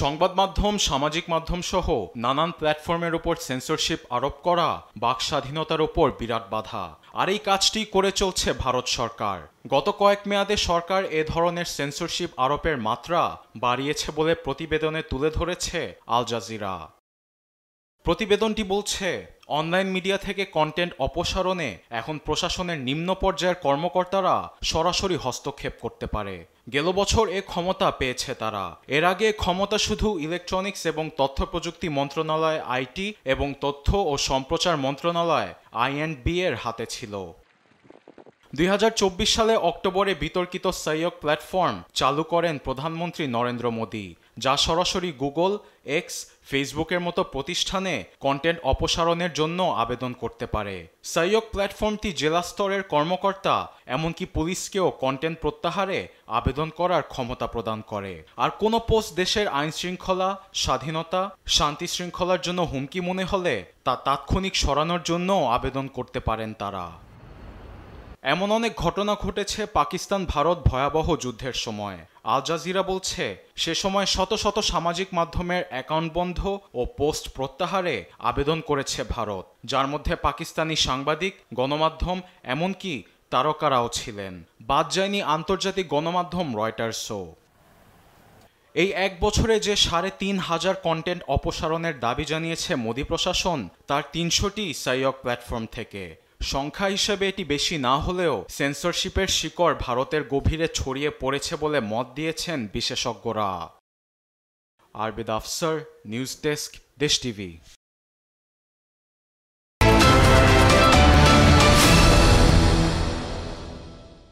সংবাদ মাধ্যম, সামাজিক মাধ্যম সহ নানান প্ল্যাটফর্মের উপর সেন্সরশিপ আরোপ করা বাক স্বাধীনতার উপর বিরাট বাধা। আর এই কাজটি করে চলছে ভারত সরকার। গত কয়েক মেয়াদে সরকার এ ধরনের সেন্সরশিপ আরোপের মাত্রা বাড়িয়েছে বলে প্রতিবেদনে তুলে ধরেছে আল জাজিরা। প্রতিবেদনটি বলছে, অনলাইন মিডিয়া থেকে কন্টেন্ট অপসারণে এখন প্রশাসনের নিম্ন পর্যায়ের কর্মকর্তারা সরাসরি হস্তক্ষেপ করতে পারে। গেল বছর এ ক্ষমতা পেয়েছে তারা। এর আগে ক্ষমতা শুধু ইলেকট্রনিক্স এবং তথ্য প্রযুক্তি মন্ত্রণালয় আইটি এবং তথ্য ও সম্প্রচার মন্ত্রণালয় আইএন্ডবি এর হাতে ছিল। 2024 সালে অক্টোবরে বিতর্কিত সহায়ক প্ল্যাটফর্ম চালু করেন প্রধানমন্ত্রী নরেন্দ্র মোদী, যা সরাসরি গুগল, এক্স, ফেসবুকের মতো প্রতিষ্ঠানে কন্টেন্ট অপসারণের জন্য আবেদন করতে পারে। সহায়ক প্ল্যাটফর্মটি জেলা স্তরের কর্মকর্তা এমনকি পুলিশকেও কন্টেন্ট প্রত্যাহারে আবেদন করার ক্ষমতা প্রদান করে। আর কোনো পোস্ট দেশের আইনশৃঙ্খলা, স্বাধীনতা, শান্তি শৃঙ্খলার জন্য হুমকি মনে হলে তা তাৎক্ষণিক সরানোর জন্য আবেদন করতে পারেন তারা। এমন অনেক ঘটনা ঘটেছে পাকিস্তান ভারত ভয়াবহ যুদ্ধের সময়। আল জাজিরা বলছে, সে সময় শত শত সামাজিক মাধ্যমের অ্যাকাউন্ট বন্ধ ও পোস্ট প্রত্যাহারে আবেদন করেছে ভারত, যার মধ্যে পাকিস্তানি সাংবাদিক, গণমাধ্যম, এমনকি তারকারাও ছিলেন। বাদ যায়নি আন্তর্জাতিক গণমাধ্যম রয়টার্সও। এই এক বছরে যে ৩,৫০০ কন্টেন্ট অপসারণের দাবি জানিয়েছে মোদী প্রশাসন, তার ৩০০টি সহায়ক প্ল্যাটফর্ম থেকে। সংখ্যা হিসেবে এটি বেশি না হলেও সেন্সরশিপের শিকড় ভারতের গভীরে ছড়িয়ে পড়েছে বলে মত দিয়েছেন বিশেষজ্ঞরা। আরবিদ আফসার, নিউজ ডেস্ক, দেশ টিভি।